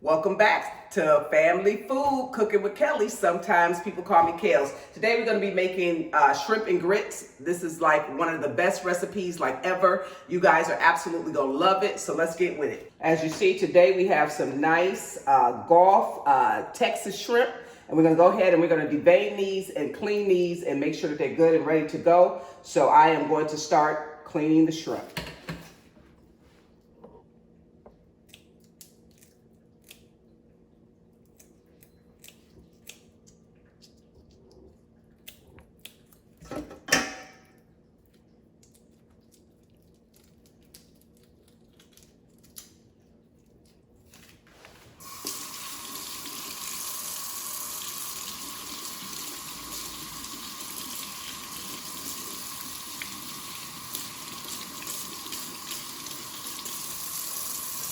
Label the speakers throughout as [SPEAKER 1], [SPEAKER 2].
[SPEAKER 1] Welcome back to Family Food, Cooking with Kelly. Sometimes people call me Kelz. Today we're going to be making shrimp and grits. This is like one of the best recipes like ever. You guys are absolutely going to love it, so let's get with it. As you see, today we have some nice Gulf Texas shrimp. And we're going to go ahead and we're going to devein these and clean these and make sure that they're good and ready to go. So I am going to start cleaning the shrimp.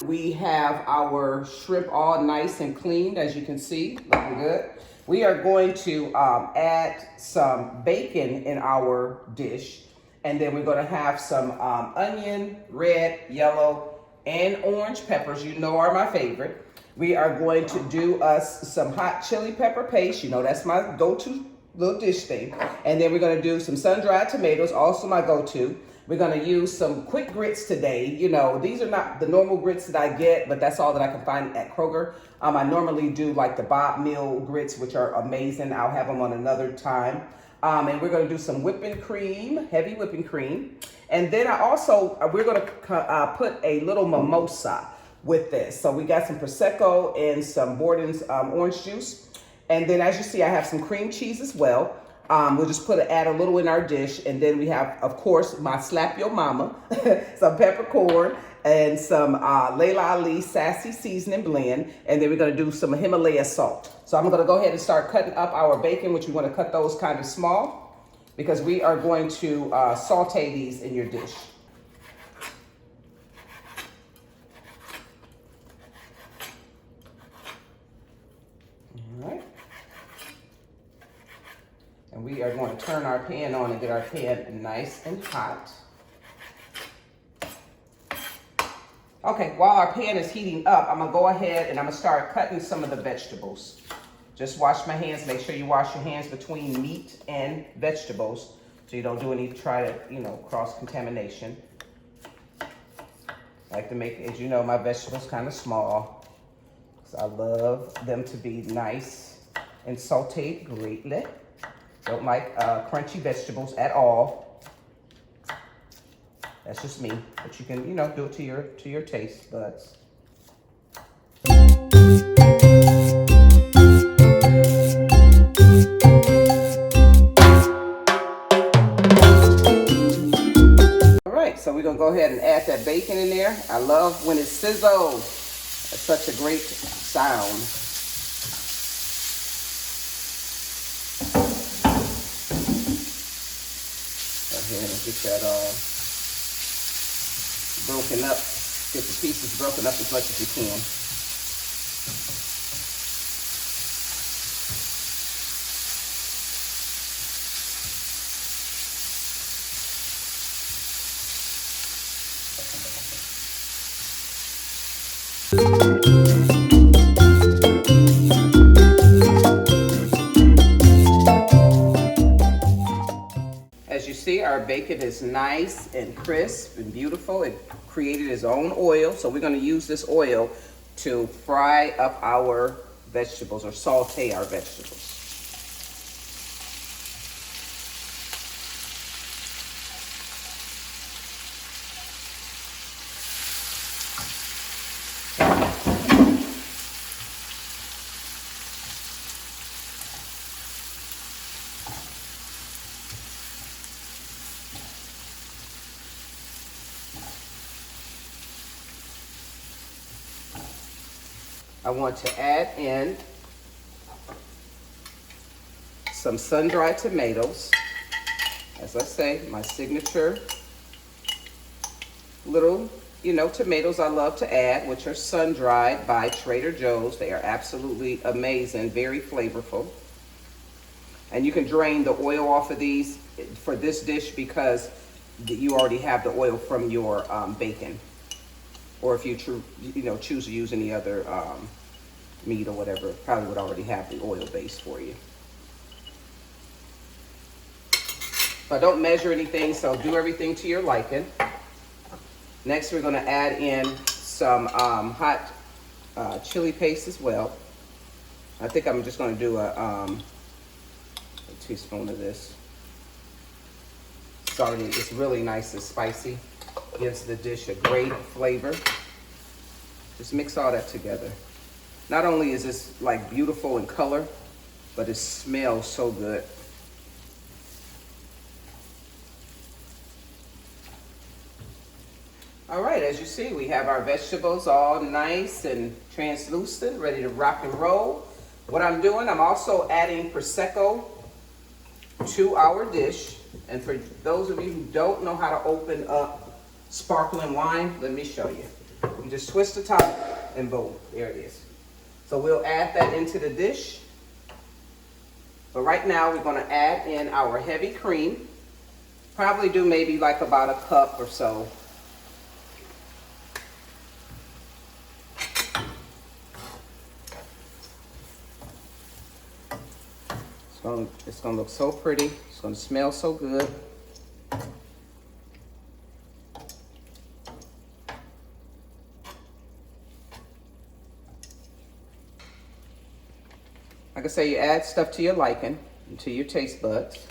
[SPEAKER 1] We have our shrimp all nice and cleaned, as you can see, looking good. We are going to add some bacon in our dish, and then we're going to have some onion, red, yellow, and orange peppers. You know are my favorite. We are going to do us some hot chili pepper paste. You know that's my go-to little dish thing. And then we're going to do some sun-dried tomatoes, also my go-to. We're going to use some quick grits today. You know, these are not the normal grits that I get, but that's all that I can find at Kroger. I normally do like the Bob Meal grits, which are amazing. I'll have them on another time. And we're going to do some whipping cream, heavy whipping cream. And then we're going to put a little mimosa with this. So we got some Prosecco and some Borden's orange juice. And then as you see, I have some cream cheese as well. We'll just add a little in our dish. And then we have, of course, my Slap Your Mama, some peppercorn, and some Laila Sassy seasoning blend. And then we're going to do some Himalaya salt. So I'm going to go ahead and start cutting up our bacon, which we want to cut those kind of small because we are going to saute these in your dish. All right. And we are going to turn our pan on and get our pan nice and hot. Okay, while our pan is heating up, I'm going to go ahead and I'm going to start cutting some of the vegetables. Just wash my hands. Make sure you wash your hands between meat and vegetables so you don't do any cross-contamination. I like to make, as you know, my vegetables kind of small. So I love them to be nice and sauteed greatly. Don't like crunchy vegetables at all. That's just me, but you can, do it to your taste buds. All right, so we're gonna go ahead and add that bacon in there. I love when it sizzles. It's such a great sound. And get that broken up, get the pieces broken up as much as you can. Our bacon is nice and crisp and beautiful. It created its own oil, so we're going to use this oil to fry up our vegetables or saute our vegetables. I want to add in some sun-dried tomatoes. As I say, my signature little, tomatoes I love to add, which are sun-dried by Trader Joe's. They are absolutely amazing, very flavorful. And you can drain the oil off of these for this dish because you already have the oil from your bacon. Or if you choose to use any other meat or whatever. Probably would already have the oil base for you. So I don't measure anything, so do everything to your liking. Next, we're gonna add in some hot chili paste as well. I think I'm just gonna do a teaspoon of this. It's really nice and spicy. Gives the dish a great flavor. Just mix all that together. Not only is this like beautiful in color, but it smells so good. All right, as you see, we have our vegetables all nice and translucent, ready to rock and roll. What I'm doing, I'm also adding Prosecco to our dish. And for those of you who don't know how to open up sparkling wine, let me show you. You just twist the top and boom, there it is. So we'll add that into the dish. But right now we're gonna add in our heavy cream. Probably do maybe like about a cup or so. It's gonna look so pretty. It's gonna smell so good. Like I say, you add stuff to your liking, to your taste buds.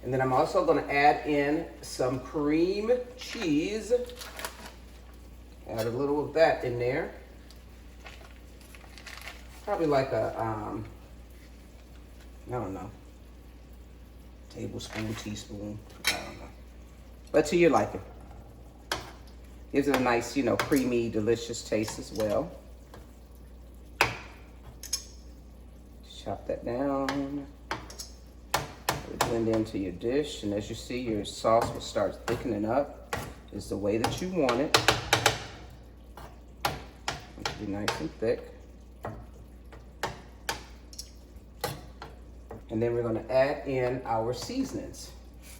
[SPEAKER 1] And then I'm also gonna add in some cream cheese. Add a little of that in there. Probably like a, I don't know, tablespoon, teaspoon, I don't know. But to your liking. Gives it a nice, you know, creamy, delicious taste as well. Chop that down. Blend into your dish, and as you see, your sauce will start thickening up. Is the way that you want it. It should be nice and thick. And then we're gonna add in our seasonings.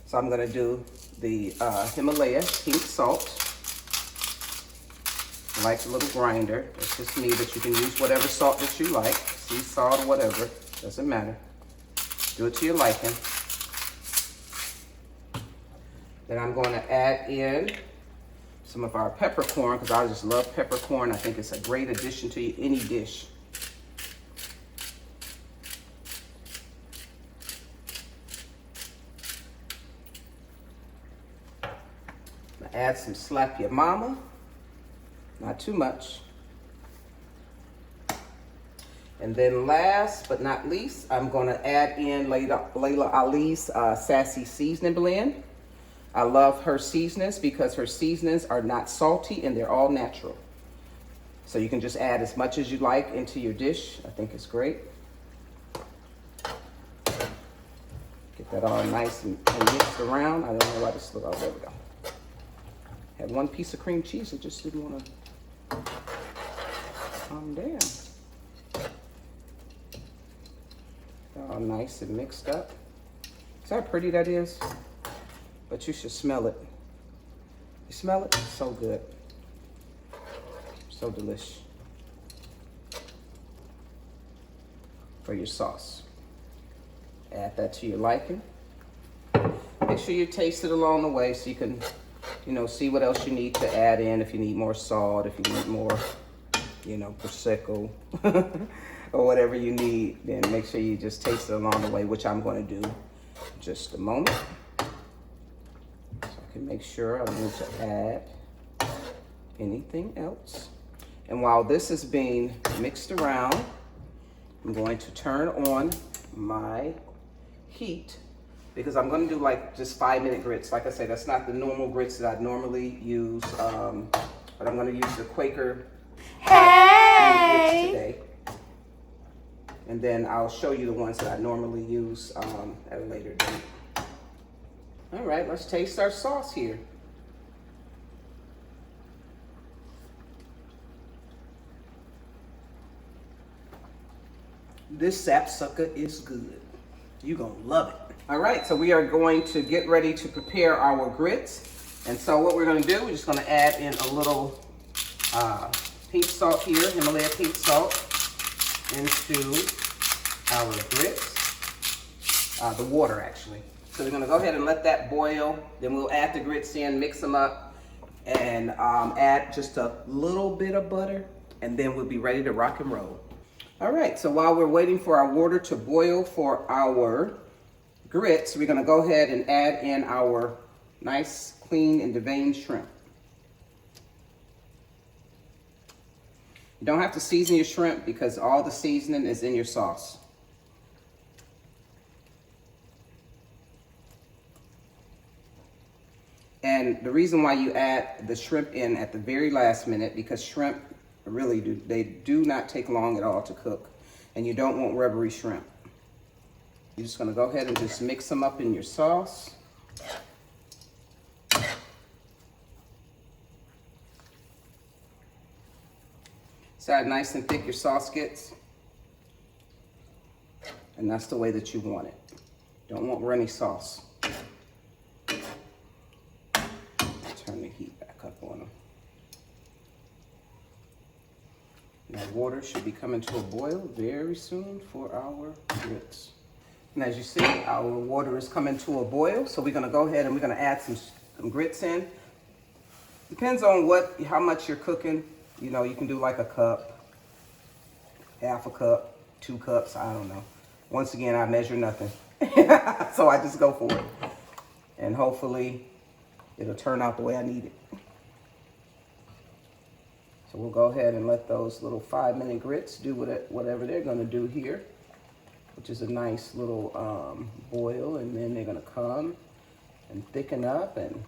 [SPEAKER 1] So I'm gonna do the Himalaya pink salt. I like a little grinder. It's just me, but you can use whatever salt that you like. Sea salt or whatever, doesn't matter. Do it to your liking. Then I'm gonna add in some of our peppercorn, because I just love peppercorn. I think it's a great addition to any dish. Add some Slap Your Mama, not too much. And then last but not least, I'm gonna add in Laila Ali's Sassy seasoning blend. I love her seasonings because her seasonings are not salty and they're all natural. So you can just add as much as you like into your dish. I think it's great. Get that all nice and mixed around. I don't know why this look, oh, there we go. Had one piece of cream cheese, I just didn't want to calm down. All nice and mixed up. See how pretty that is? But you should smell it. You smell it? It's so good. So delish. For your sauce. Add that to your liking. Make sure you taste it along the way so you can, you know, see what else you need to add in. If you need more salt, if you need more, you know, Prosecco or whatever you need, then make sure you just taste it along the way, which I'm going to do in just a moment. So I can make sure I don't need to add anything else. And while this is being mixed around, I'm going to turn on my heat, because I'm gonna do like just 5-minute grits. Like I said, that's not the normal grits that I normally use, but I'm gonna use the Quaker grits today. And then I'll show you the ones that I normally use at a later date. All right, let's taste our sauce here. This sapsucker is good. You're gonna love it. All right, so we are going to get ready to prepare our grits. And so what we're gonna do, we're just gonna add in a little pink salt here, Himalaya pink salt, into our grits. The water, actually. So we're gonna go ahead and let that boil. Then we'll add the grits in, mix them up, and add just a little bit of butter, and then we'll be ready to rock and roll. All right, so while we're waiting for our water to boil for our grits, we're gonna go ahead and add in our nice, clean, and deveined shrimp. You don't have to season your shrimp because all the seasoning is in your sauce. And the reason why you add the shrimp in at the very last minute, because shrimp really do not take long at all to cook, and you don't want rubbery shrimp. You're just gonna go ahead and just mix them up in your sauce. See how nice and thick your sauce gets? And that's the way that you want it. Don't want runny sauce. Turn the heat back up on them. Now water should be coming to a boil very soon for our grits. And as you see, our water is coming to a boil. So we're gonna go ahead and we're gonna add some grits in. Depends on how much you're cooking. You know, you can do like a cup, half a cup, 2 cups, I don't know. Once again, I measure nothing. So I just go for it. And hopefully it'll turn out the way I need it. So we'll go ahead and let those little 5-minute grits do whatever they're gonna do here, which is a nice little boil, and then they're gonna come and thicken up and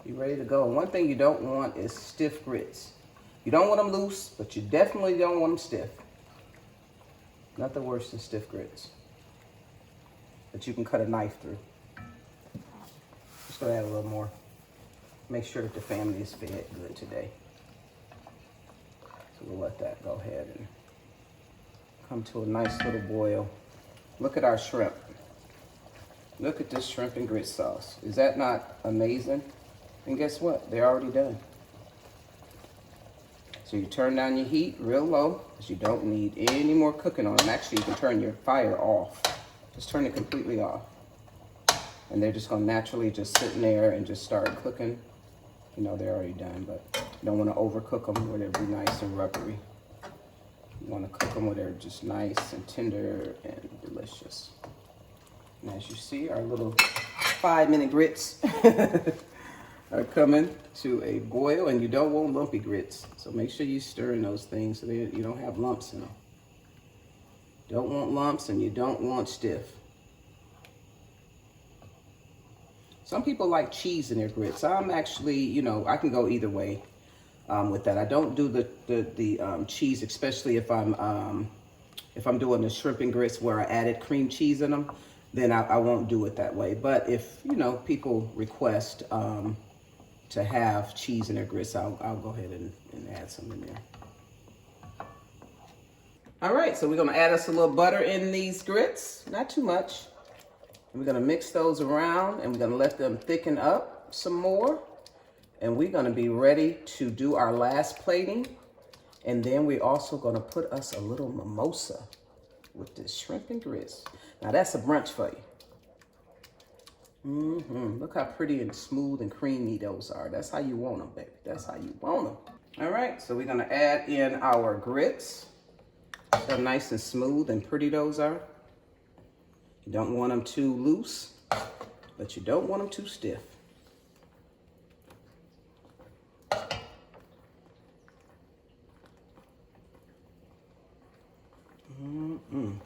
[SPEAKER 1] be ready to go. And one thing you don't want is stiff grits. You don't want them loose, but you definitely don't want them stiff. Nothing worse than stiff grits that you can cut a knife through. Just gonna add a little more. Make sure that the family is fed good today. So we'll let that go ahead and come to a nice little boil. Look at our shrimp. Look at this shrimp and grit sauce. Is that not amazing? And guess what? They're already done. So you turn down your heat real low because you don't need any more cooking on them. Actually, you can turn your fire off. Just turn it completely off. And they're just gonna naturally just sit in there and just start cooking. You know, they're already done, but you don't wanna overcook them where they'll be nice and rubbery. You wanna cook them where they're just nice and tender and delicious. And as you see, our little 5-minute grits are coming to a boil, and you don't want lumpy grits. So make sure you stir in those things so that you don't have lumps in them. Don't want lumps and you don't want stiff. Some people like cheese in their grits. I'm actually, you know, I can go either way with that. I don't do the cheese, especially if I'm doing the shrimp and grits where I added cream cheese in them, then I won't do it that way. But if, you know, people request to have cheese in their grits, I'll go ahead and add some in there. All right, so we're gonna add us a little butter in these grits, not too much. And we're gonna mix those around and we're gonna let them thicken up some more. And we're gonna be ready to do our last plating. And then we're also gonna put us a little mimosa with this shrimp and grits. Now that's a brunch for you. Look how pretty and smooth and creamy those are. That's how you want them, baby. That's how you want them. All right, so we're gonna add in our grits. See how nice and smooth and pretty those are. You don't want them too loose, but you don't want them too stiff.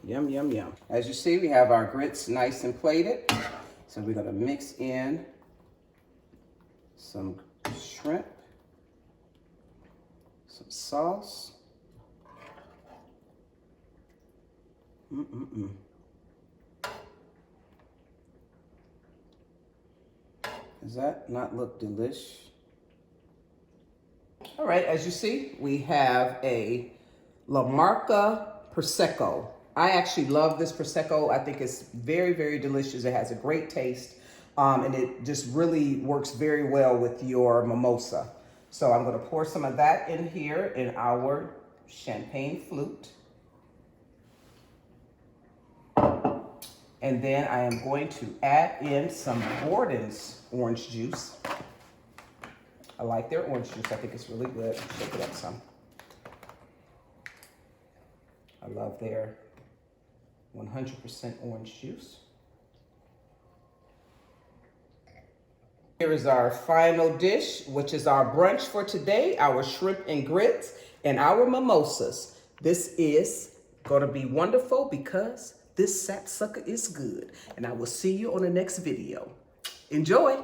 [SPEAKER 1] Yum, yum, yum. As you see, we have our grits nice and plated. So we're gonna mix in some shrimp, some sauce. Does that not look delish? All right, as you see, we have a La Marca Prosecco. I actually love this Prosecco. I think it's very, very delicious. It has a great taste, and it just really works very well with your mimosa. So I'm gonna pour some of that in here in our champagne flute. And then I am going to add in some Borden's orange juice. I like their orange juice. I think it's really good. Shake it up some. I love their 100% orange juice. Here is our final dish, which is our brunch for today, our shrimp and grits and our mimosas. This is gonna be wonderful because this sapsucker is good. And I will see you on the next video. Enjoy.